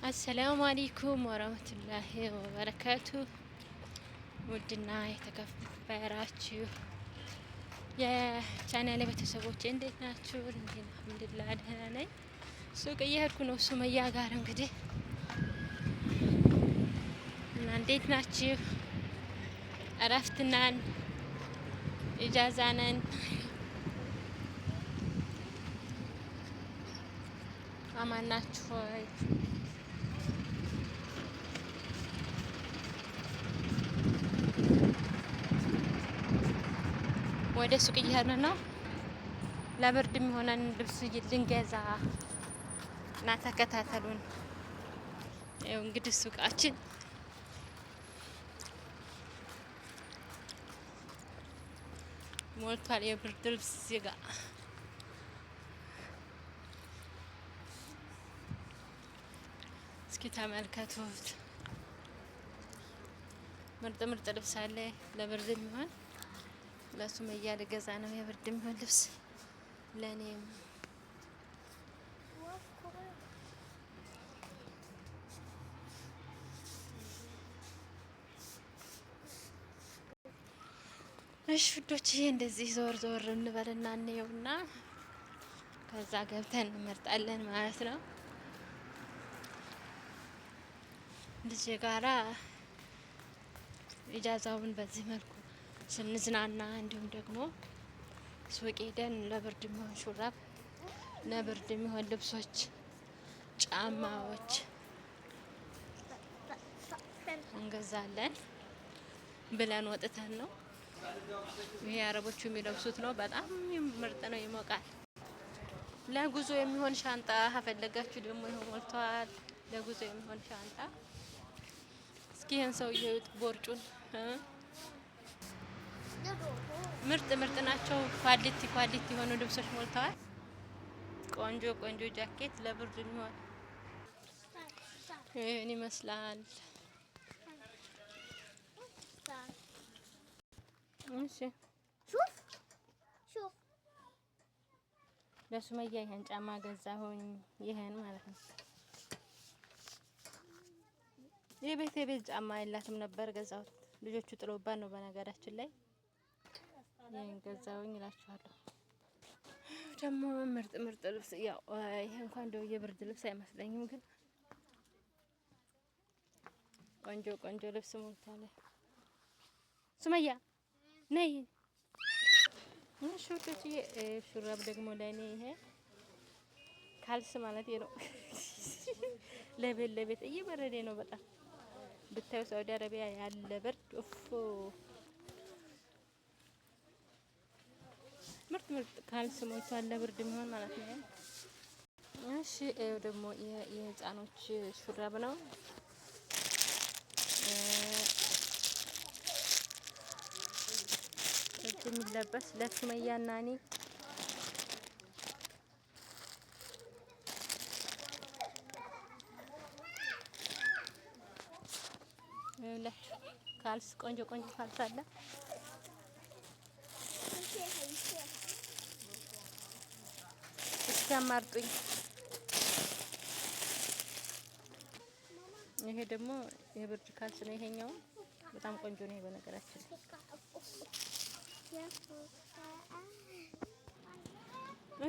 አሰላሙ አለይኩም ወራህመቱላሂ ወበረካቱ። ውድና የተከበራችሁ የቻናሌ ቤተሰቦች እንዴት ናችሁ? አልሐምዱሊላህ ደህና ነኝ። ሱቅ እየሄድኩ ነው ሱመያ ጋር እንግዲህ እና እንዴት ናችሁ? እረፍት ነን፣ ኢጃዛ ነን። አማን ናችሁ ወይ? ወደ ሱቅ እየሄድን ነው። ለብርድ የሚሆነን ልብስ ልንገዛ እና ተከታተሉን። ይኸው እንግዲህ ሱቃችን ሞልቷል። የብርድ ልብስ እዚህ ጋ እስኪ ተመልከቱት። ምርጥ ምርጥ ልብስ አለ ለብርድ የሚሆን ለሱመያ ልገዛ ነው። የብርድ የሚሆን ልብስ ለኔም እሺ ውዶችዬ፣ እንደዚህ ዞር ዞር እንበልና እንየውና ከዛ ገብተን እንመርጣለን ማለት ነው። ልጅ ጋራ ኢጃዛውን በዚህ መልኩ ስንዝናና እንዲሁም ደግሞ ሱቅ ሄደን ለብርድ የሚሆን ሹራብ፣ ለብርድ የሚሆን ልብሶች፣ ጫማዎች እንገዛለን ብለን ወጥተን ነው። ይሄ አረቦቹ የሚለብሱት ነው። በጣም ምርጥ ነው፣ ይሞቃል። ለጉዞ የሚሆን ሻንጣ ከፈለጋችሁ ደግሞ ይሄው ሞልቷል። ለጉዞ የሚሆን ሻንጣ እስኪ ይሄን ሰውዬ ቦርጩን ምርጥ ምርጥ ናቸው። ኳሊቲ የሆኑ ልብሶች ሞልተዋል። ቆንጆ ቆንጆ ጃኬት ለብርድ የሚሆን ይሄን ይመስላል። እሺ ሹፍ ለሱመያ ይሄን ጫማ ገዛሁኝ። ይሄን ማለት ነው። የቤት ጫማ የላትም ነበር፣ ገዛሁት። ልጆቹ ጥሎባት ነው በነገራችን ላይ። ይሄን ገዛሁኝ እላችኋለሁ። ደግሞ ምርጥ ምርጥ ልብስ ያው ይሄ እንኳን እንደው የብርድ ልብስ አይመስለኝም፣ ግን ቆንጆ ቆንጆ ልብስ ሞልቷል። ሱመያ ነይ። እሺ ወጥቼ ሹራብ ደግሞ ለኔ ይሄ ካልስ ማለት ነው። ለቤት እየበረደ ነው በጣም ብታዩ፣ ሳውዲ አረቢያ ያለ ብርድ ኡፍ። ምርጥ ምርጥ ካልስ ሞልቷል ለብርድ የሚሆን ማለት ነው። እሺ ደግሞ የህፃኖች ሹራብ ነው። የሚለበስ ለሱመያ እና እኔ ካልስ ቆንጆ ቆንጆ ካልስ አለ። እስኪ አማርጡኝ። ይሄ ደግሞ የብርድ ካልስ ነው። ይሄኛው በጣም ቆንጆ ነው በነገራችን ላይ።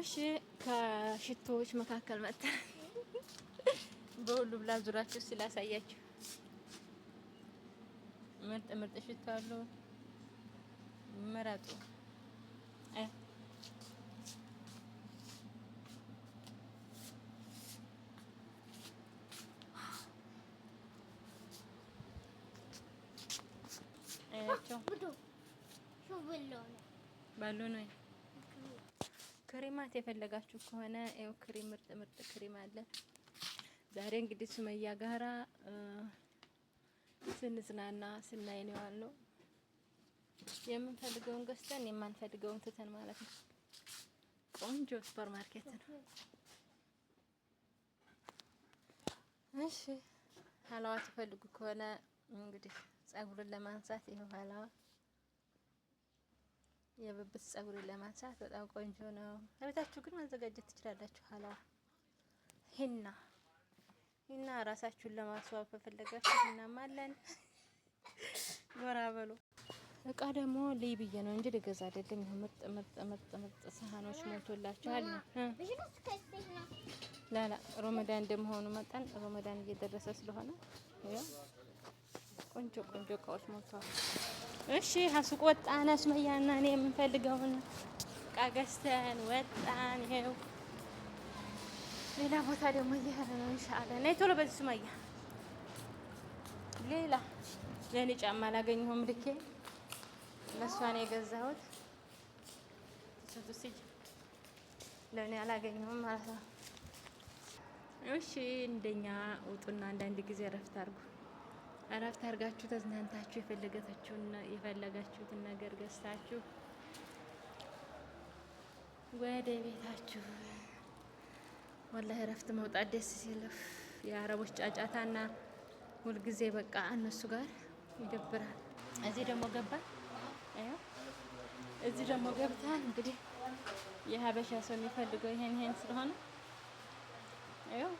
እሺ ከሽቶዎች መካከል መጥተን በሁሉም ላዙራችሁ ስላሳያችሁ ምርጥ ምርጥ ሽቶ አሉ። ምረጡ። ባሎን ወይ ክሬማት የፈለጋችሁ ከሆነ ይኸው ክሬም፣ ምርጥ ምርጥ ክሬም አለ። ዛሬ እንግዲህ ሱመያ ጋራ ስንዝናና ስናይ ነው ያለው። የምንፈልገውን ገዝተን የማንፈልገውን ትተን ማለት ነው። ቆንጆ ሱፐር ማርኬት ነው። እሺ ሀላዋ ትፈልጉ ከሆነ እንግዲህ ጸጉርን ለማንሳት ይሄው ሀላዋ የብብት ጸጉርን ለማንሳት በጣም ቆንጆ ነው። ለቤታችሁ ግን ማዘጋጀት ትችላላችሁ። ሀላዋ ሂና እና ራሳችሁን ለማስዋብ ከፈለጋችሁ እናማለን ጎራ በሉ። እቃ ደግሞ ልይ ብዬ ነው እንጂ ልገዛ አይደለም። ይሄ ምርጥ ምርጥ ምርጥ ምርጥ ሳህኖች ሞልቶላችኋል። ላላ ረመዳን እንደመሆኑ መጠን ረመዳን እየደረሰ ስለሆነ ያው ቆንጆ ቆንጆ እቃዎች ሞልተዋል። እሺ ሀሱቅ ወጣን። ሱመያና እኔ የምንፈልገውን እቃ ገዝተን ወጣን። ይኸው ሌላ ቦታ ደግሞ እየሄድን ነው ኢንሻአላህ። ነይ ቶሎ በዚህ ሱመያ። ሌላ ለእኔ ጫማ አላገኘሁም ልኬ ለእሷ ነው የገዛሁት። ስንት ለእኔ አላገኘሁም ማለት ነው። እሺ እንደኛ ውጡና አንዳንድ ጊዜ እረፍት አድርጉ። እረፍት አድርጋችሁ ተዝናንታችሁ የፈለጋችሁትን ነገር ገዝታችሁ ወደ ቤታችሁ። ወላሂ እረፍት መውጣት ደስ ሲል የአረቦች ጫጫታና ሁልጊዜ በቃ እነሱ ጋር ይደብራል። እዚህ ደግሞ ገባን። እዚህ ደግሞ ገብታን እንግዲህ የሀበሻ ሰው የሚፈልገው ይሄን ስለሆነ ይኸው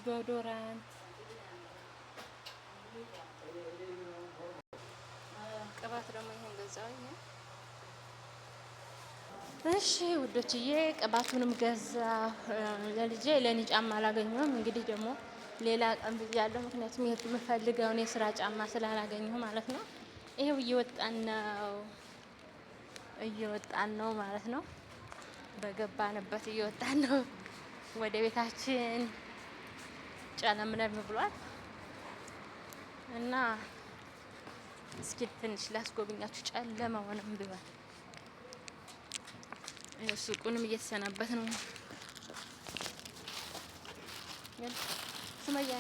ዶዶራንት ቅባት ደግሞ ይሄን ገዛው። እሺ ውዶችዬ ቅባቱንም ገዛ ለልጄ። ለኔ ጫማ አላገኘሁም። እንግዲህ ደግሞ ሌላ ቀን ብያለሁ፣ ምክንያቱም የምፈልገውን የስራ ጫማ ስላላገኘሁ ማለት ነው። ይሄው እየወጣን ነው ማለት ነው። በገባንበት እየወጣን ነው ወደ ቤታችን። ጨለምለም ብሏል እና እስኪ ትንሽ ላስጎብኛችሁ። ጨለማውንም ቢሆን ሱቁንም እየተሰናበት ነው። ሱመያ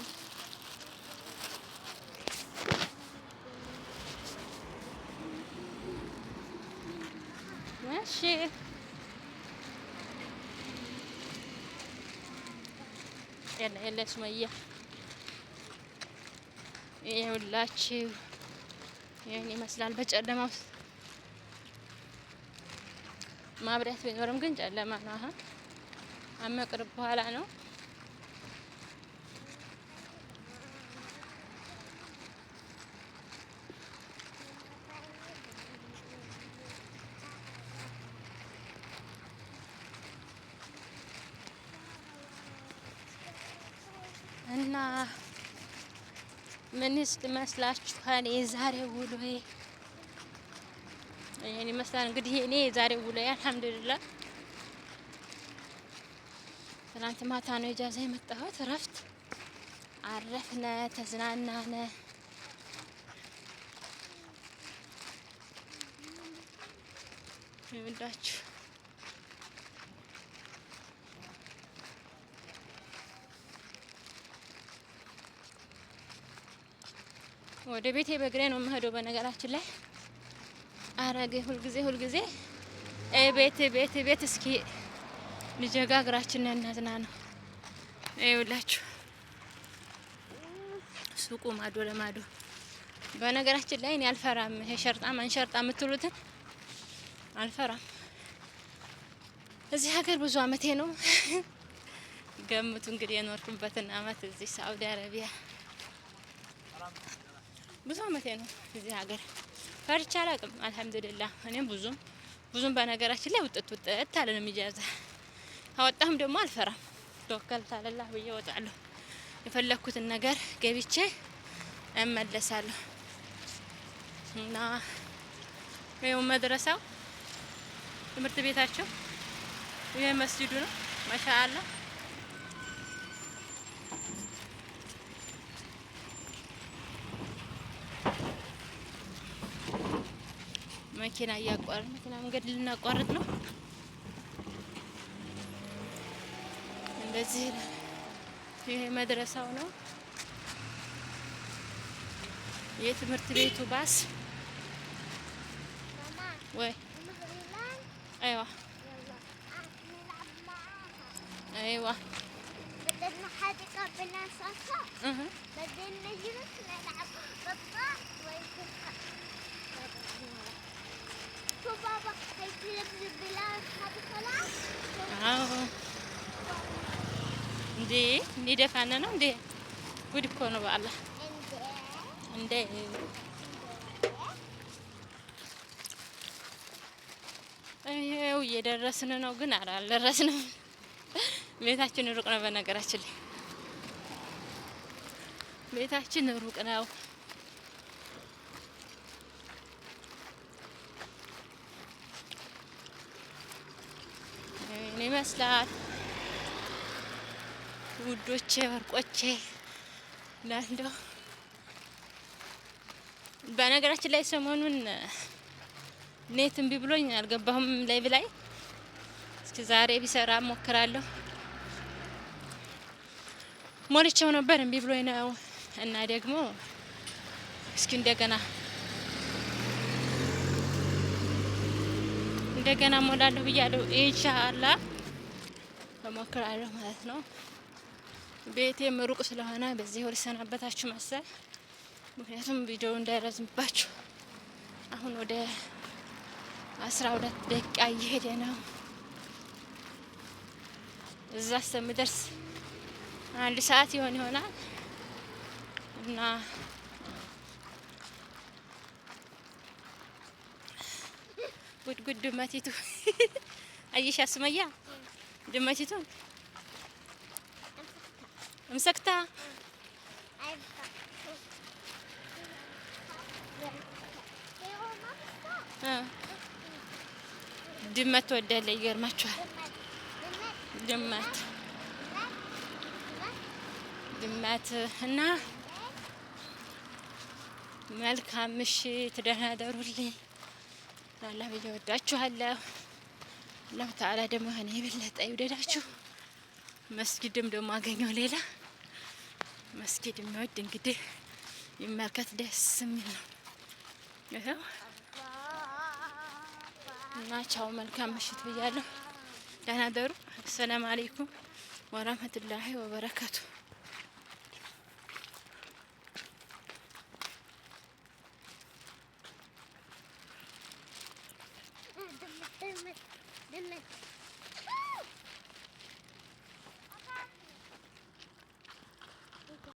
እሺ የለ ሱመያ ይኸውላችሁ ይሄን ይመስላል። በጨለማ ውስጥ ማብሪያት ቢኖርም ግን ጨለማ ነው። አመቅርብ በኋላ ነው። እና ምንስ ይመስላችኋል የዛሬው ውሎዬ? ይሄን ይመስላል እንግዲህ እኔ የዛሬው ውሎዬ አልሐምዱሊላህ። ትናንት ማታ ነው ኢጃዛ የመጣሁት። እረፍት አረፍነ፣ ተዝናናነ። ይኸውላችሁ ወደ ቤቴ በእግሬ ነው የምሄደው። በነገራችን ላይ አረገ ሁልጊዜ ቤት እስኪ ልጀጋ እግራችንን እናዝና ነው። ይኸውላችሁ ሱቁ ማዶ ለማዶ። በነገራችን ላይ እኔ አልፈራም። ይሄ ሸርጣ ማንሸርጣ የምትሉትን አልፈራም። እዚህ ሀገር ብዙ አመቴ ነው። ገምቱ እንግዲህ የኖርኩበትን አመት እዚህ ሳውዲ አረቢያ ብዙ አመቴ ነው። እዚህ ሀገር ፈርቻ አላውቅም። አልሐምዱሊላህ እኔም ብዙም በነገራችን ላይ ውጥት አለንም ኢጃዛ አወጣሁም ደግሞ አልፈራም። ተወከልት አለላህ ብዬ እወጣለሁ። የፈለኩትን ነገር ገብቼ እመለሳለሁ። እና ይኸው መድረሳው ትምህርት ቤታቸው ይሄ መስጂዱ ነው። ማሻአላህ መኪና መኪና መንገድ ልናቋርጥ ነው። እንደዚህ ይሄ መድረሳው ነው። የትምህርት ቤቱ ባስ ወይ ايوه ايوه بدنا حديقة بالنصاصة بدنا نجلس نلعب قطة ويكون شو بابا هي تلبس البلاد هذه خلاص እንዴ ሊደፋን ነው እንዴ? ጉድ እኮ ነው በአላህ እንዴ። ይሄው እየደረስን ነው፣ ግን አልደረስንም። ቤታችን ሩቅ ነው። በነገራችን ላይ ቤታችን ሩቅ ነው። ይሄን ይመስላል ውዶቼ፣ ወርቆቼ ላንደው። በነገራችን ላይ ሰሞኑን ኔት እምቢ ብሎኝ አልገባሁም ላይቭ ላይ። እስኪ ዛሬ ቢሰራ ሞክራለሁ። ሞልቼው ነበር እምቢ ብሎኝ ነው እና ደግሞ እስኪ እንደገና ሞላለሁ ብያለሁ። ኢንሻአላህ እሞክራለሁ ማለት ነው። ቤቴም ሩቅ ስለሆነ በዚህ ወር ሰናበታችሁ መሰል። ምክንያቱም ቪዲዮ እንዳይረዝምባችሁ። አሁን ወደ 12 ደቂቃ እየሄደ ነው። እዛ እስከምደርስ 1 ሰዓት ይሆናል እና ጉድ ድመቲቱ አየሻ ሱመያ ድመቲቱ مسكتها ድመት ትወዳለች። ይገርማችኋል። ድመት እና መልካም ምሽት፣ ደህና ደሩልኝ። ላላ ብዬ ወዳችኋለሁ። አላህ ተዓላ ደግሞ እኔ የበለጠ ይውደዳችሁ። መስጊድም ደግሞ አገኘው ሌላ መስጊድ የሚወድ እንግዲህ ይመልከት። ደስ የሚል ነው። ይኸው እና ቻው፣ መልካም ምሽት ብያለሁ። ደህና ደሩ። አሰላሙ አለይኩም ወራህመቱላሂ ወበረካቱ። ድመት